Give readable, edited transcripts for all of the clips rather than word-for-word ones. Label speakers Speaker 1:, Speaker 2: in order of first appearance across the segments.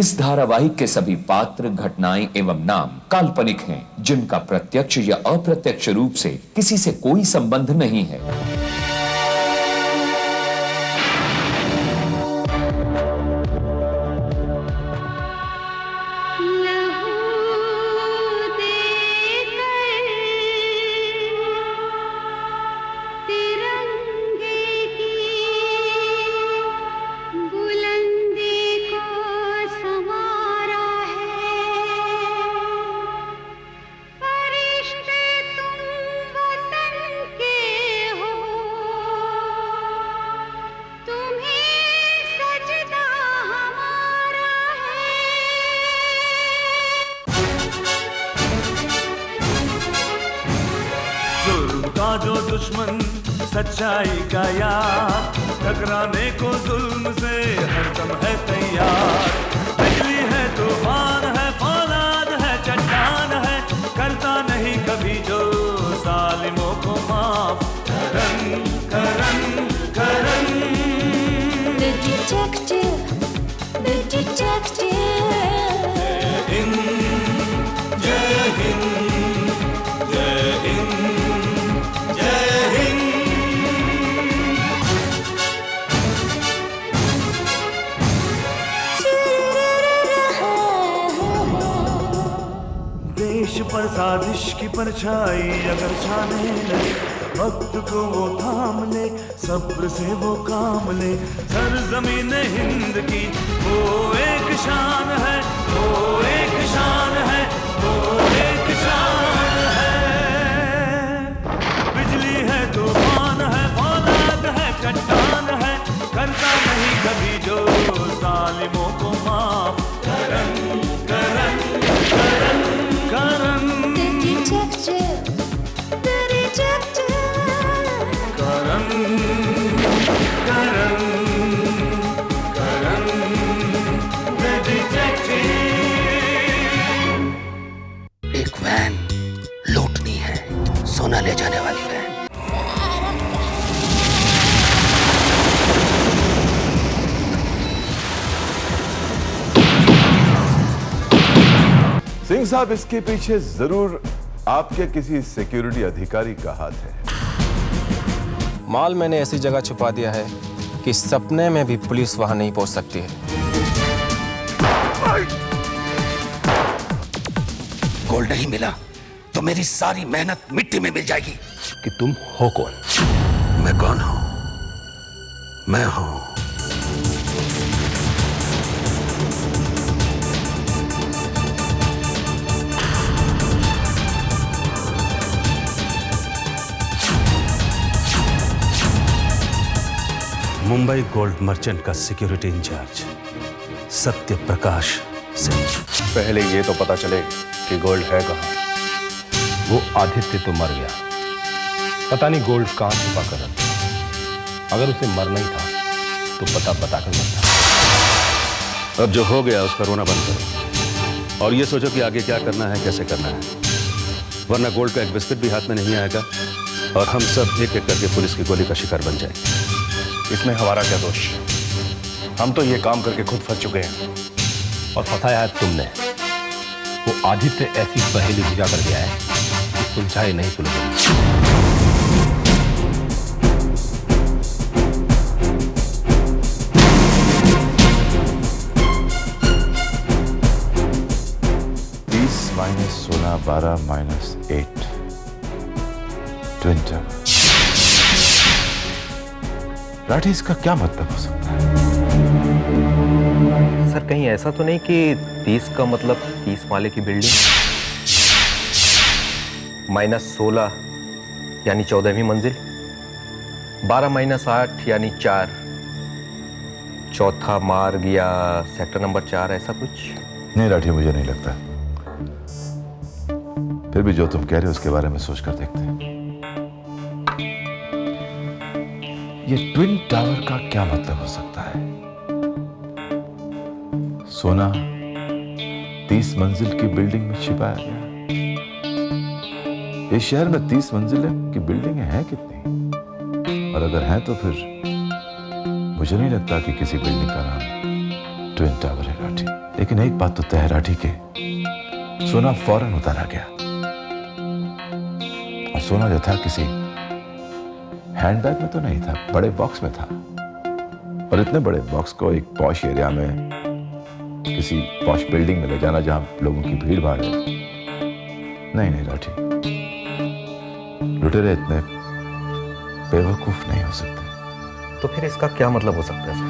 Speaker 1: इस धारावाहिक के सभी पात्र, घटनाएं एवं नाम काल्पनिक हैं, जिनका प्रत्यक्ष या अप्रत्यक्ष रूप से किसी से कोई संबंध नहीं है।
Speaker 2: जो दुश्मन सच्चाई का यार, टकराने को जुल्म से हरदम है तैयार। बिजली है, तूफान है, फौलाद है, चट्टान है, करता नहीं कभी जो जालिमों को माफ। Karan Karan Karan
Speaker 3: The detective, the detective।
Speaker 2: जय हिंद, जय हिंद, जय हिंद, जय हिंद। देश पर साजिश की परछाई अगर छाने लगे, वक्त को वो थाम ले, सब्र से वो काम ले। सरजमीन हिंद की वो एक शान है, वो एक शान है, वो एक शान है। बिजली है, तूफान है, फौलाद है, चट्टान है, करता नहीं कभी जो जालिमों को माफ। Karan Karan Karan Karan
Speaker 3: The detective, the detective।
Speaker 2: Karan Karan Karan The detective।
Speaker 4: एक वैन लूटनी है, सोना ले जाने वाली वैन।
Speaker 5: सिंह साहब, इसके पीछे जरूर आपके किसी सिक्योरिटी अधिकारी का हाथ है।
Speaker 6: माल मैंने ऐसी जगह छुपा दिया है कि सपने में भी पुलिस वहां नहीं पहुंच सकती है।
Speaker 4: गोल्ड नहीं मिला तो मेरी सारी मेहनत मिट्टी में मिल जाएगी।
Speaker 6: कि तुम हो कौन?
Speaker 4: मैं कौन हूं? मैं हूं
Speaker 7: मुंबई गोल्ड मर्चेंट का सिक्योरिटी इंचार्ज सत्य प्रकाश सिंह।
Speaker 8: पहले ये तो पता चले कि गोल्ड है कहाँ।
Speaker 6: वो आदित्य तो मर गया, पता नहीं गोल्ड कहां छुपा कर रखा। अगर उसे मरना ही था तो पता बताकर मरता।
Speaker 8: अब जो हो गया उसका रोना बंद करो और ये सोचो कि आगे क्या करना है, कैसे करना है, वरना गोल्ड का एक बिस्किट भी हाथ में नहीं आएगा और हम सब एक एक करके पुलिस की गोली का शिकार बन जाएंगे।
Speaker 9: इसमें हमारा क्या दोष? हम तो ये काम करके खुद फंस चुके हैं।
Speaker 6: और फंसाया है तुमने। वो आदित्य ऐसी पहेली बुझा कर गया है कि सुलझाए नहीं सुलझे।
Speaker 5: -16 12 -8 ट्विन टावर। राठी, इसका क्या मतलब हो सकता है?
Speaker 6: सर कहीं ऐसा तो नहीं कि 30 का मतलब 30 माले की बिल्डिंग, -16 यानी 14वीं मंजिल, 12 - 8 यानी 4, चौथा मार्ग या सेक्टर नंबर 4, ऐसा कुछ?
Speaker 5: नहीं राठी, मुझे नहीं लगता। फिर भी जो तुम कह रहे हो उसके बारे में सोचकर देखते हैं। ये ट्विन टावर का क्या मतलब हो सकता है? सोना 30 मंजिल की बिल्डिंग में छिपाया गया। इस शहर में 30 मंजिल की बिल्डिंगें हैं कितनी? और अगर हैं तो फिर मुझे नहीं लगता कि किसी बिल्डिंग का नाम ट्विन टावर है राठी। लेकिन एक बात तो तय है राठी के, सोना फौरन उतारा गया और सोना जो था किसी हैंडबैग में तो नहीं था, बड़े बॉक्स में था। और इतने बड़े बॉक्स को एक पॉश एरिया में किसी पॉश बिल्डिंग में ले जाना जहां लोगों की भीड़ भाड़ है, नहीं राठी, लुटेरे इतने बेवकूफ नहीं हो सकते।
Speaker 6: तो फिर इसका क्या मतलब हो सकता है सर?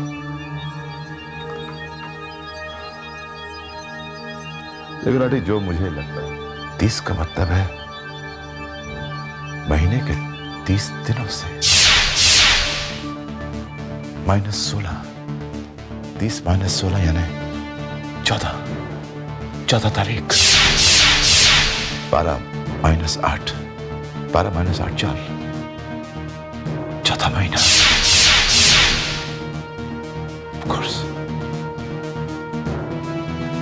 Speaker 5: लेकिन राठी जो मुझे लगता है 30 का मतलब है महीने के 30 दिनों से -16, 30 - 16 यानी 14 तारीख, 12 - 8, 12 - 8 4, चौथा महीना। Of course,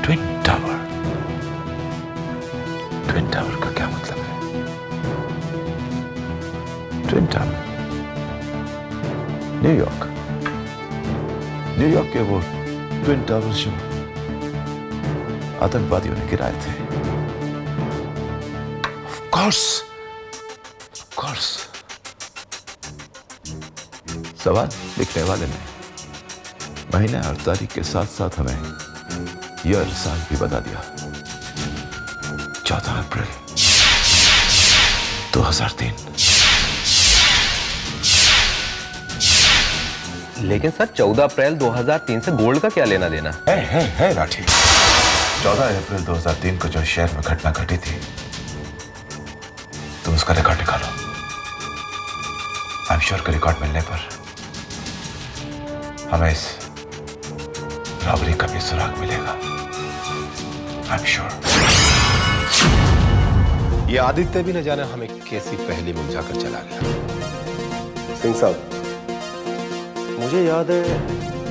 Speaker 5: twin tower. Twin tower का क्या मतलब है? ट्विन टावर न्यूयॉर्क के वो ट्विन टावर जो आतंकवादियों ने गिराए थे। Of course. सवाल लिखने वाले ने महीने और तारीख के साथ साथ हमें ईयर साल भी बता दिया। 14 अप्रैल 2003।
Speaker 6: लेकिन सर 14 अप्रैल 2003 से गोल्ड का क्या लेना देना?
Speaker 5: है राठी। 14 अप्रैल 2003 को जो शहर में घटना घटी थी, तुम उसका रिकॉर्ड निकालो। आई एम श्योर का रिकॉर्ड मिलने पर हमें इस रॉबरी का भी सुराग मिलेगा। I am sure.
Speaker 6: ये आदित्य भी न जाने हमें कैसी पहेली में उलझाकर चला गया।
Speaker 10: सिंह साहब, मुझे याद है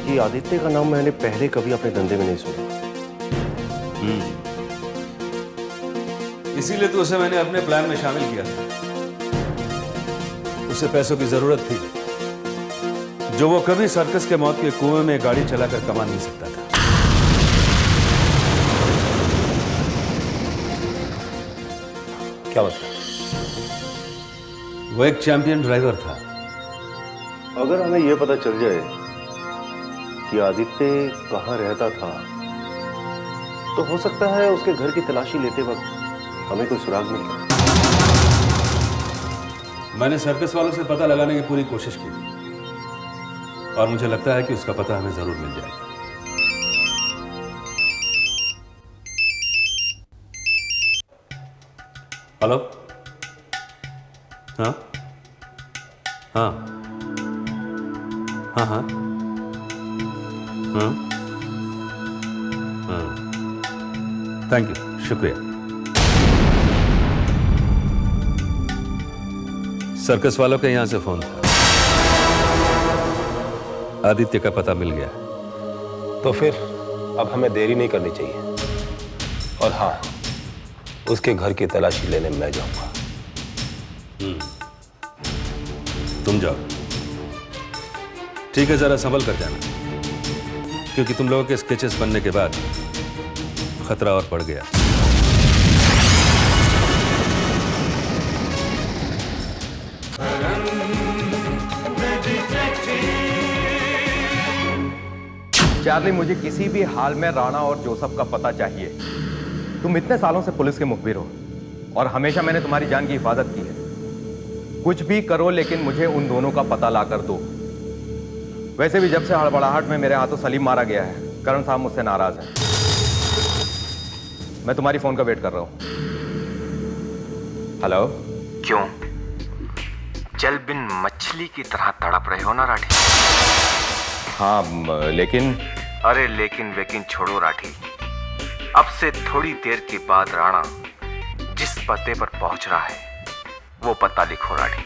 Speaker 10: कि आदित्य का नाम मैंने पहले कभी अपने धंधे में नहीं सुना।
Speaker 7: इसीलिए तो उसे मैंने अपने प्लान में शामिल किया था। उसे पैसों की जरूरत थी जो वो कभी सर्कस के मौत के कुएं में गाड़ी चलाकर कमा नहीं सकता था।
Speaker 6: क्या मतलब?
Speaker 7: वो एक चैंपियन ड्राइवर था।
Speaker 10: अगर हमें यह पता चल जाए कि आदित्य कहां रहता था, तो हो सकता है उसके घर की तलाशी लेते वक्त हमें कोई सुराग मिल जाए।
Speaker 7: मैंने सर्कस वालों से पता लगाने की पूरी कोशिश की और मुझे लगता है कि उसका पता हमें जरूर मिल जाएगा। हेलो? हाँ हाँ हाँ हाँ हाँ हाँ, थैंक यू, शुक्रिया। सर्कस वालों के यहां से फोन था। आदित्य का पता मिल गया।
Speaker 6: तो फिर अब हमें देरी नहीं करनी चाहिए। और हाँ, उसके घर की तलाशी लेने मैं जाऊंगा।
Speaker 7: तुम जाओ। ठीक है, जरा संभल कर जाना, क्योंकि तुम लोगों के स्केचेस बनने के बाद खतरा और बढ़ गया।
Speaker 6: चार्ली, मुझे किसी भी हाल में राणा और जोसेफ का पता चाहिए। तुम इतने सालों से पुलिस के मुखबिर हो और हमेशा मैंने तुम्हारी जान की हिफाजत की है। कुछ भी करो, लेकिन मुझे उन दोनों का पता ला कर दो। वैसे भी जब से हड़बड़ाहट में मेरे हाथों सलीम मारा गया है, करण साहब मुझसे नाराज हैं। मैं तुम्हारी फोन का वेट कर रहा हूं। हेलो?
Speaker 11: क्यों जल बिन मछली की तरह तड़प रहे हो ना राठी?
Speaker 6: हाँ, लेकिन
Speaker 11: अरे लेकिन वेकिन छोड़ो राठी। अब से थोड़ी देर के बाद राणा जिस पते पर पहुंच रहा है वो पता लिखो राठी।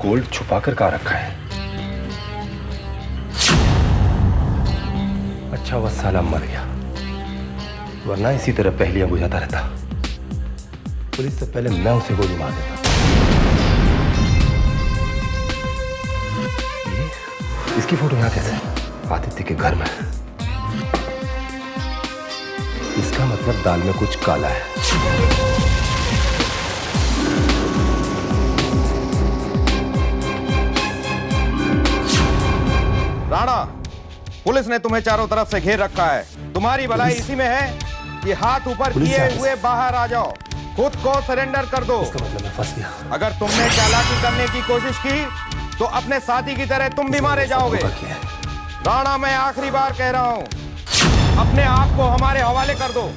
Speaker 9: गोल्ड छुपा कर कहाँ रखा है? अच्छा वह साला मर गया, वरना इसी तरह पहेलियां बुझाता रहता। पुलिस से पहले मैं उसे गोली मार देता। इसकी फोटो यहां कैसे? आदित्य के घर में। इसका मतलब दाल में कुछ काला है।
Speaker 6: राणा, पुलिस ने तुम्हें चारों तरफ से घेर रखा है। तुम्हारी भलाई इसी में है कि हाथ ऊपर किए हुए बाहर आ जाओ, खुद को सरेंडर कर दो।
Speaker 9: इसका मतलब मैं फंस गया।
Speaker 6: अगर तुमने चालाकी करने की कोशिश की तो अपने साथी की तरह तुम भी मारे जाओगे। राणा, मैं आखिरी बार कह रहा हूं, अपने आप को हमारे हवाले कर दो।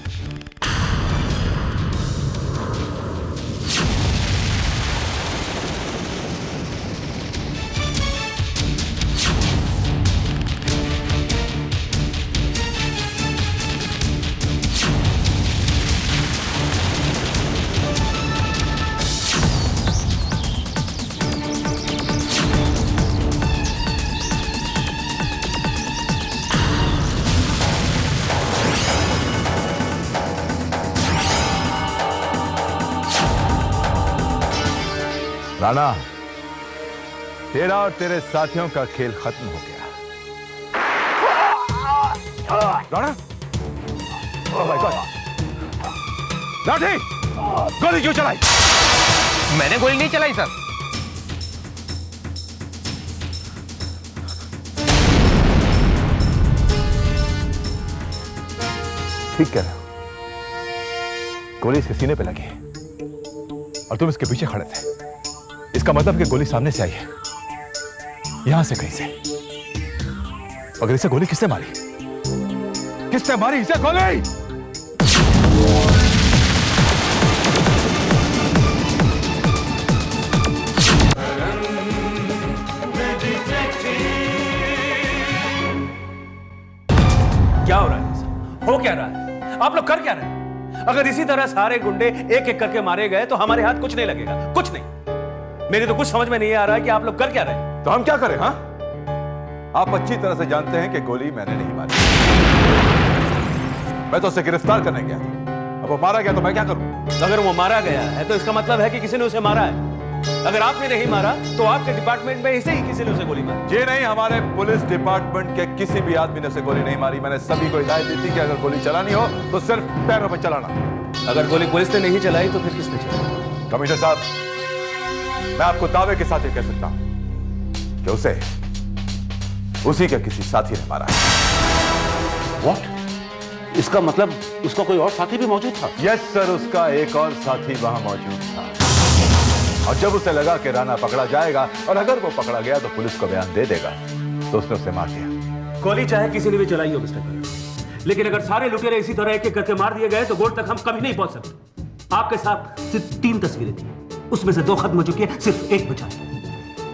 Speaker 5: राणा, तेरा और तेरे साथियों का खेल खत्म हो गया।
Speaker 6: राणा, ओह माय गॉड, लाठी, गोली क्यों चलाई? मैंने गोली नहीं चलाई सर।
Speaker 5: ठीक कह रहे हो, गोली इसके सीने पे लगी और तुम इसके पीछे खड़े थे। इसका मतलब कि गोली सामने से आई है, यहां से कहीं से। अगर इसे गोली किसने मारी? किसने मारी इसे गोली?
Speaker 7: क्या हो रहा है? हो क्या रहा है? आप लोग कर क्या रहे हैं? अगर इसी तरह सारे गुंडे एक एक करके मारे गए तो हमारे हाथ कुछ नहीं लगेगा, कुछ नहीं। मेरी तो कुछ समझ में नहीं आ रहा है कि आप लोग कर क्या रहे हैं।
Speaker 5: तो हम क्या करें? हाँ, आप अच्छी तरह से जानते हैं कि गोली मैंने नहीं मारी। मैं तो उसे गिरफ्तार करने गया था। अब वो मारा गया तो मैं क्या करूं?
Speaker 7: अगर वो मारा गया है तो इसका मतलब है कि किसी ने उसे मारा है। अगर आपने नहीं मारा तो आपके डिपार्टमेंट में इसे ही किसी ने उसे गोली मारी।
Speaker 5: जी नहीं, हमारे पुलिस डिपार्टमेंट के किसी भी आदमी ने उसे गोली नहीं मारी। मैंने सभी को हिदायत दी थी कि अगर गोली चलानी हो तो सिर्फ पैरों पर चलाना।
Speaker 7: अगर गोली पुलिस ने नहीं चलाई तो फिर किसने चलाई?
Speaker 5: कमिश्नर साहब, मैं आपको दावे के साथ ये कह सकता हूं कि उसी के किसी साथी ने मारा है।
Speaker 9: What? इसका मतलब उसका कोई और साथी भी मौजूद था?
Speaker 5: यस सर, उसका एक और साथी वहां मौजूद था। और जब उसे लगा कि राणा पकड़ा जाएगा और अगर वो पकड़ा गया तो पुलिस को बयान दे देगा, तो उसने उसे मार दिया।
Speaker 7: गोली चाहे किसी ने भी चलाई हो मिस्टर करण, लेकिन अगर सारे लुटेरे इसी तरह एक एक करके मार दिए गए तो गोल्ड तक हम कभी नहीं पहुंच सकते। आपके साथ सिर्फ 3 तस्वीरें थी, उसमें से 2 खत्म हो चुकी है, सिर्फ 1 बचा है।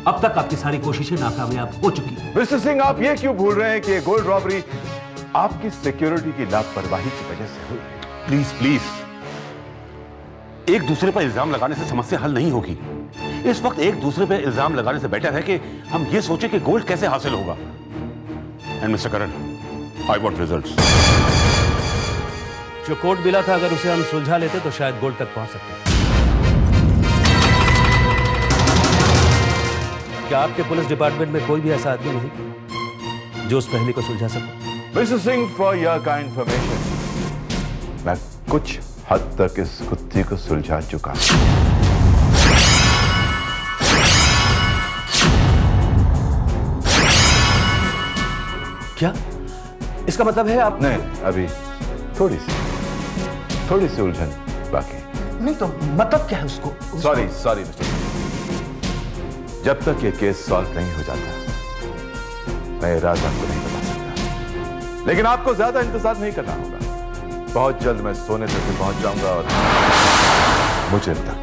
Speaker 7: अब तक आपकी सारी कोशिशें नाकामयाब हो चुकी है।
Speaker 5: मिस्टर सिंह, आप ये क्यों भूल रहे हैं कि गोल्ड रॉबरी आपकी सिक्योरिटी की लापरवाही की वजह से हुई?
Speaker 9: प्लीज प्लीज, एक दूसरे पर इल्जाम लगाने से समस्या हल नहीं होगी। इस वक्त एक दूसरे पर इल्जाम लगाने से बेटर है कि हम ये सोचें कि गोल्ड कैसे हासिल होगा। And mister Karan, I want results.
Speaker 7: जो कोर्ट मिला था, अगर उसे हम सुलझा लेते तो शायद गोल्ड तक पहुंच सकते। क्या आपके पुलिस डिपार्टमेंट में कोई भी ऐसा आदमी नहीं जो उस पहेली को सुलझा सके?
Speaker 5: Mister Singh, for your kind information, मैं कुछ हद तक इस कुत्ते को सुलझा चुका हूं।
Speaker 7: क्या इसका मतलब है आप?
Speaker 5: नहीं, अभी थोड़ी सी उलझन बाकी।
Speaker 7: नहीं तो मतलब क्या है उसको?
Speaker 5: सॉरी मिस्टर, जब तक ये केस सॉल्व नहीं हो जाता मैं ये राज आपको नहीं बता सकता। लेकिन आपको ज्यादा इंतजार नहीं करना होगा। बहुत जल्द मैं सोने तक पहुंच जाऊंगा और मुझे तक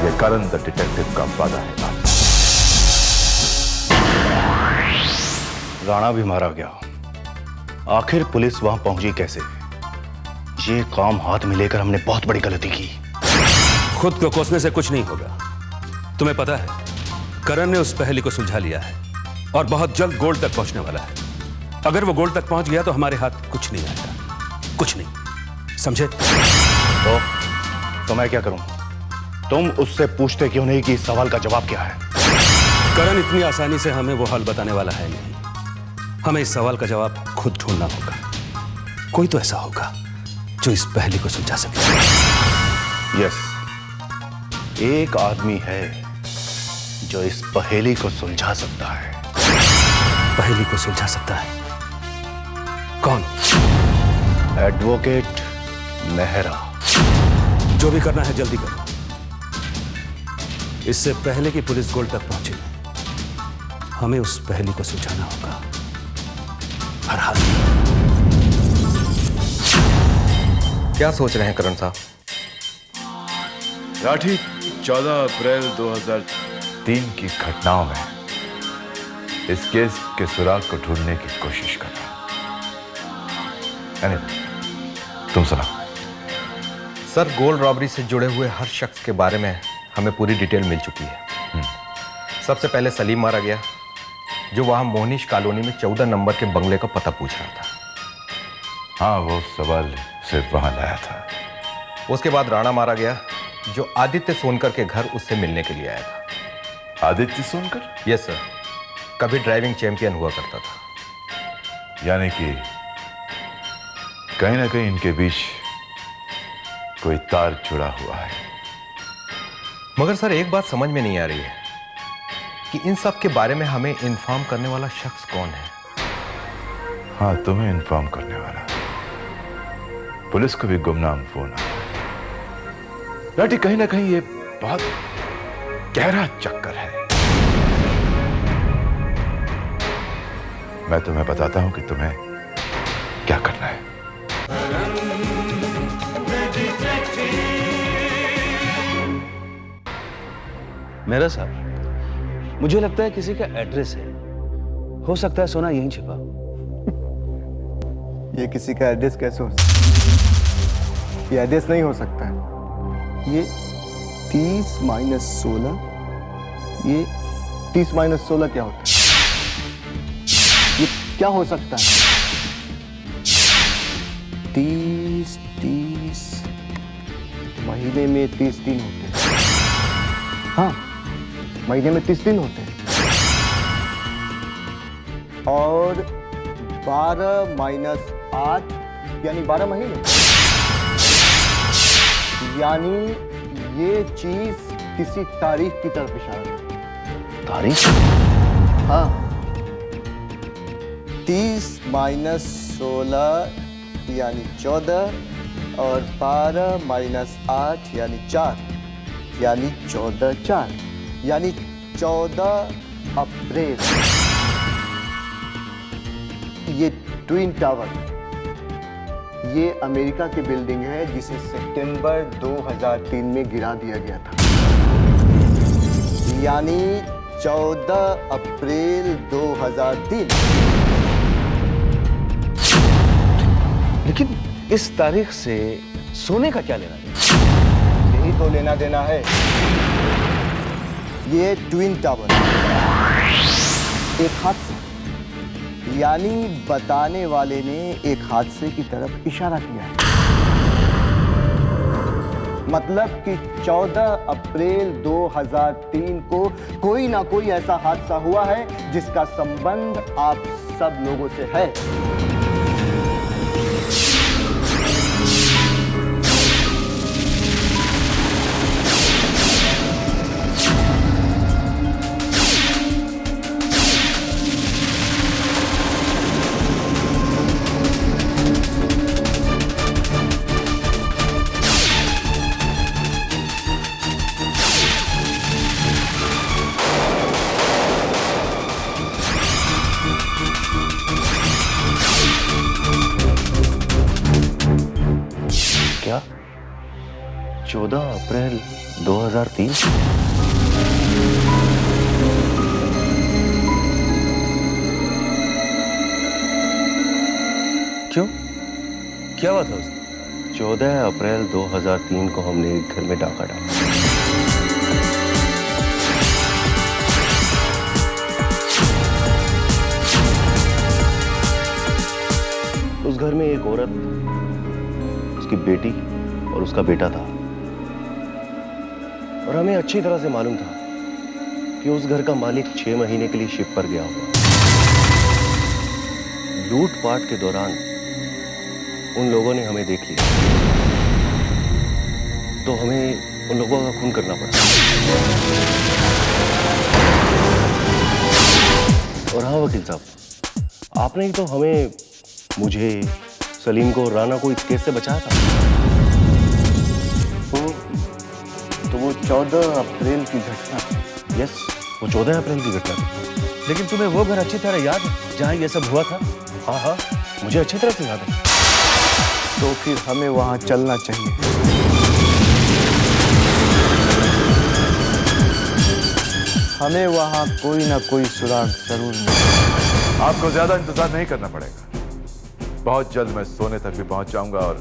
Speaker 5: ये करण द डिटेक्टिव का वादा है।
Speaker 9: राणा भी मारा गया, आखिर पुलिस वहां पहुंची कैसे? ये काम हाथ में लेकर हमने बहुत बड़ी गलती की।
Speaker 7: खुद को कोसने से कुछ नहीं होगा।
Speaker 8: तुम्हें पता है करण ने उस पहेली को सुलझा लिया है और बहुत जल्द गोल्ड तक पहुंचने वाला है। अगर वो गोल्ड तक पहुंच गया तो हमारे हाथ कुछ नहीं आएगा, कुछ नहीं, समझे?
Speaker 10: तो मैं क्या करूं? तुम उससे पूछते क्यों नहीं कि इस सवाल का जवाब क्या है?
Speaker 8: करण इतनी आसानी से हमें वो हल बताने वाला है नहीं। हमें इस सवाल का जवाब खुद ढूंढना होगा। कोई तो ऐसा होगा जो इस पहेली को सुलझा सके।
Speaker 10: यस, एक आदमी है जो इस पहेली को सुलझा सकता है।
Speaker 8: पहेली को सुलझा सकता है? कौन?
Speaker 10: एडवोकेट मेहरा।
Speaker 8: जो भी करना है जल्दी करो, इससे पहले कि पुलिस गोल्ड तक पहुंचे हमें उस पहेली को सुलझाना होगा हर हाल में।
Speaker 6: क्या सोच रहे हैं करण साहब?
Speaker 5: राठी 14 अप्रैल 2003 की घटनाओं में इस केस के सुराग को ढूंढने की कोशिश कर रहा हूं। तुम सुना।
Speaker 6: सर, गोल्ड रॉबरी से जुड़े हुए हर शख्स के बारे में हमें पूरी डिटेल मिल चुकी है। सबसे पहले सलीम मारा गया, जो वहां मोहनीश कॉलोनी में 14 नंबर के बंगले का पता पूछ रहा था।
Speaker 5: हाँ, वो सवाल सिर्फ वहां लाया था।
Speaker 6: उसके बाद राणा मारा गया, जो आदित्य सोनकर के घर उससे मिलने के लिए आया था।
Speaker 5: आदित्य सोनकर?
Speaker 6: यस सर, कभी ड्राइविंग चैंपियन हुआ करता था।
Speaker 5: यानी कि कहीं ना कहीं इनके बीच कोई तार जुड़ा हुआ है।
Speaker 6: मगर सर, एक बात समझ में नहीं आ रही है कि इन सब के बारे में हमें इन्फॉर्म करने वाला शख्स कौन है?
Speaker 5: हाँ, तुम्हें इन्फॉर्म करने वाला पुलिस को भी गुमनाम फोन आया। राठी, कहीं ना कहीं ये बहुत गहरा चक्कर है। मैं तुम्हें बताता हूं कि तुम्हें क्या करना है।
Speaker 7: मेरा साहब, मुझे लगता है किसी का एड्रेस है। हो सकता है सोना यहीं छिपा।
Speaker 12: ये किसी का एड्रेस कैसे हो सकता है? ये एड्रेस नहीं हो सकता है। ये 30 माइनस 16, ये 30 माइनस 16 क्या होता है? ये क्या हो सकता है? 30 महीने में 30 दिन होते हैं। हाँ, महीने में 30 दिन होते हैं। और 12 माइनस 8 यानी 12 महीने। यानी ये चीज किसी तारीख की तरफ इशारा करती है।
Speaker 10: तारीख?
Speaker 12: हाँ, 30 माइनस 16 यानी 14 और 12 माइनस 8 यानी 4 यानी 14/4 यानी 14 अप्रैल। ये ट्विन टावर, ये अमेरिका की बिल्डिंग है जिसे सितंबर 2003 में गिरा दिया गया था। यानी 14 अप्रैल 2003।
Speaker 7: लेकिन इस तारीख से सोने का क्या लेना देना?
Speaker 12: यही तो लेना देना है। ये ट्विन टावर एक हादसा, यानी बताने वाले ने एक हादसे की तरफ इशारा किया है। मतलब कि 14 अप्रैल 2003 को कोई ना कोई ऐसा हादसा हुआ है जिसका संबंध आप सब लोगों से है।
Speaker 10: क्या 14 अप्रैल 2003?
Speaker 7: क्यों? क्या बात है उसने?
Speaker 10: 14 अप्रैल 2003 को हमने एक घर में डाका डाला। एक औरत, उसकी बेटी और उसका बेटा था, और हमें अच्छी तरह से मालूम था कि उस घर का मालिक 6 महीने के लिए शिप पर गया हुआ। लूटपाट के दौरान उन लोगों ने हमें देख लिया, तो हमें उन लोगों का खून करना पड़ा। और हाँ वकील साहब, आपने ही तो हमें, मुझे, सलीम को, राना को इस केस से बचाया था।
Speaker 12: तो वो 14 अप्रैल की घटना।
Speaker 10: यस, वो 14 अप्रैल की घटना थी।
Speaker 12: लेकिन तुम्हें वो घर अच्छी तरह याद है जहाँ ये सब हुआ था?
Speaker 10: हाँ हाँ, मुझे अच्छी तरह से याद है।
Speaker 12: तो फिर हमें वहाँ चलना चाहिए। हमें वहाँ कोई ना कोई सुराग जरूर मिलेगा।
Speaker 5: आपको ज्यादा इंतजार नहीं करना पड़ेगा। बहुत जल्द मैं सोने तक भी पहुंच जाऊंगा और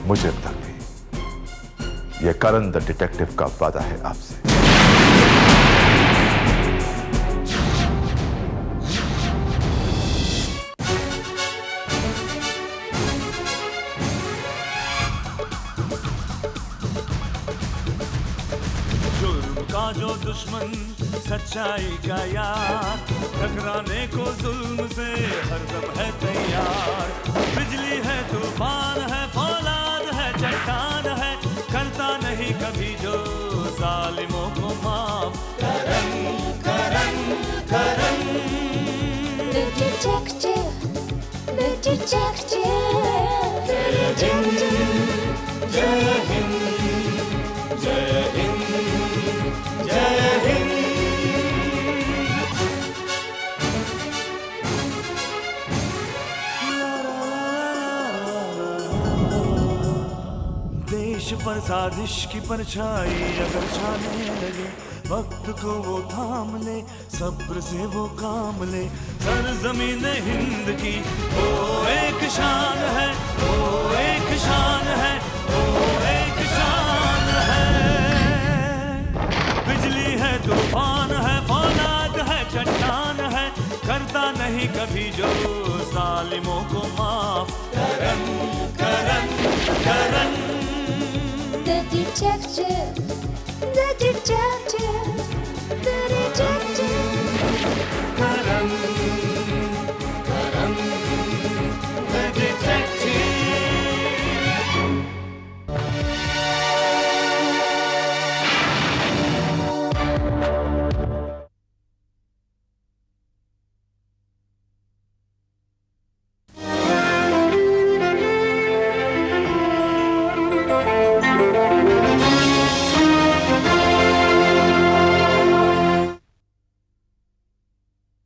Speaker 5: मुझे तक भी। यह करण द डिटेक्टिव का वादा है आपसे।
Speaker 2: जुल्म का जो दुश्मन, सच्चाई का यार, टकराने को जुल्म से हरदम है तैयार। बिजली है, तूफान है, फौलाद है, चट्टान है, करता नहीं कभी जो जालिमों को माफ। Karan Karan Karan.
Speaker 3: The detective, the detective, the detective.
Speaker 2: जय हिंद, जय हिंद, जय हिंद। देश पर साजिश की परछाई अगर छाने लगे, वक्त को वो थाम ले, सब्र से वो काम ले। सरजमीन हिंद की वो एक शान है, वो एक शान है, वो एक शान है। बिजली है, तूफान है, फौलाद है, चट्टान है, करता नहीं कभी जो जालिमों को माफ। करन करन करन।
Speaker 3: The detective.